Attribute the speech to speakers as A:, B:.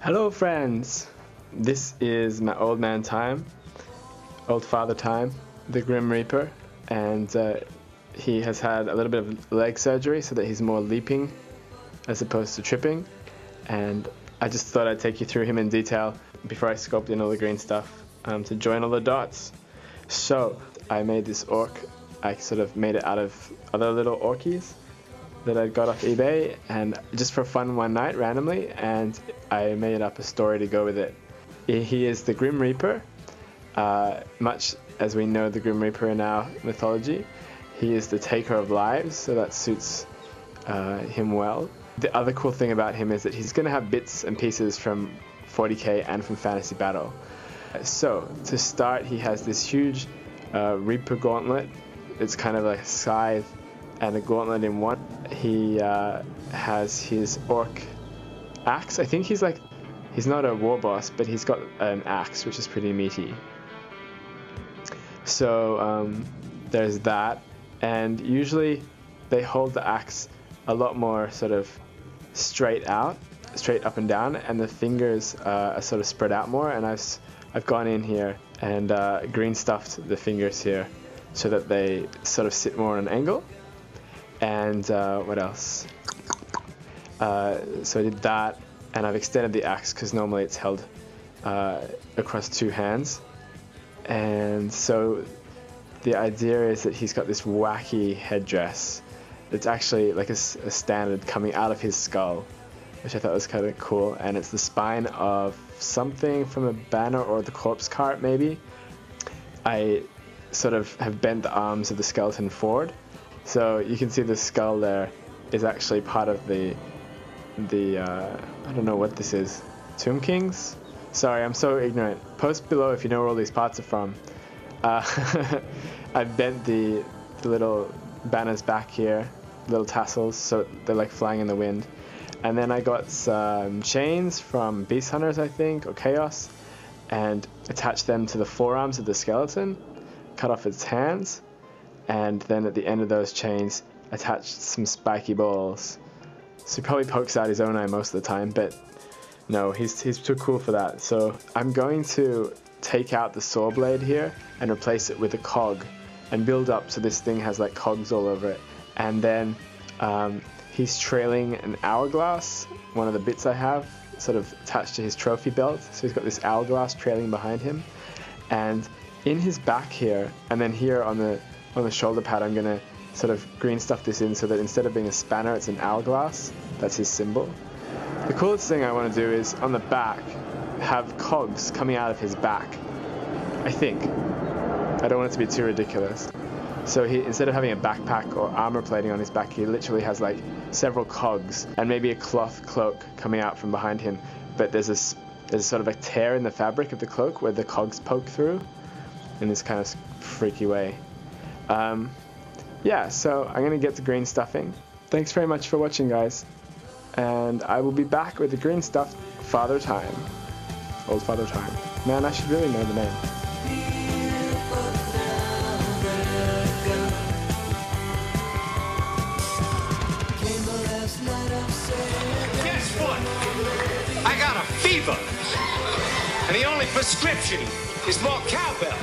A: Hello friends, this is my old man Time, old father Time, the Grim Reaper, and he has had a little bit of leg surgery so that he's more leaping as opposed to tripping, and I just thought I'd take you through him in detail before I sculpt in all the green stuff to join all the dots. So I made this orc. I sort of made it out of other little orkies that I got off eBay, and just for fun one night randomly, and I made up a story to go with it. He is the Grim Reaper, much as we know the Grim Reaper in our mythology. He is the taker of lives, so that suits him well. The other cool thing about him is that he's going to have bits and pieces from 40k and from Fantasy Battle. So to start, he has this huge Reaper gauntlet. It's kind of like a scythe and a gauntlet in one. He has his orc axe. I think he's not a war boss, but he's got an axe, which is pretty meaty. So there's that, and usually they hold the axe a lot more sort of straight up and down, and the fingers are sort of spread out more, and I've gone in here and green stuffed the fingers here so that they sort of sit more on an angle. And what else? So I did that, and I've extended the axe because normally it's held across two hands. And so the idea is that he's got this wacky headdress that's actually like a standard coming out of his skull, which I thought was kind of cool. And it's the spine of something from a banner or the corpse cart maybe. I sort of have bent the arms of the skeleton forward, so you can see the skull there is actually part of the I don't know what this is, Tomb Kings? Sorry, I'm so ignorant. Post below if you know where all these parts are from. I've bent the little banners back here, little tassels, so they're like flying in the wind. And then I got some chains from Beast Hunters, I think, or Chaos, and attached them to the forearms of the skeleton, cut off its hands, and then at the end of those chains attached some spiky balls. So he probably pokes out his own eye most of the time, but no, he's too cool for that. So I'm going to take out the saw blade here and replace it with a cog and build up so this thing has like cogs all over it. And then he's trailing an hourglass, one of the bits I have, sort of attached to his trophy belt. So he's got this hourglass trailing behind him, and in his back here, and then here on the shoulder pad, I'm gonna sort of green stuff this in so that instead of being a spanner, it's an hourglass. That's his symbol. The coolest thing I want to do is on the back have cogs coming out of his back, I think. I don't want it to be too ridiculous. So he, instead of having a backpack or armor plating on his back, he literally has like several cogs and maybe a cloth cloak coming out from behind him, but there's sort of a tear in the fabric of the cloak where the cogs poke through in this kind of freaky way. Yeah, so I'm gonna get to green stuffing. Thanks very much for watching, guys, and I will be back with the green stuffed Father Time, old Father Time. Man, I should really know the name.
B: Guess what? I got a fever, and the only prescription is more cowbell.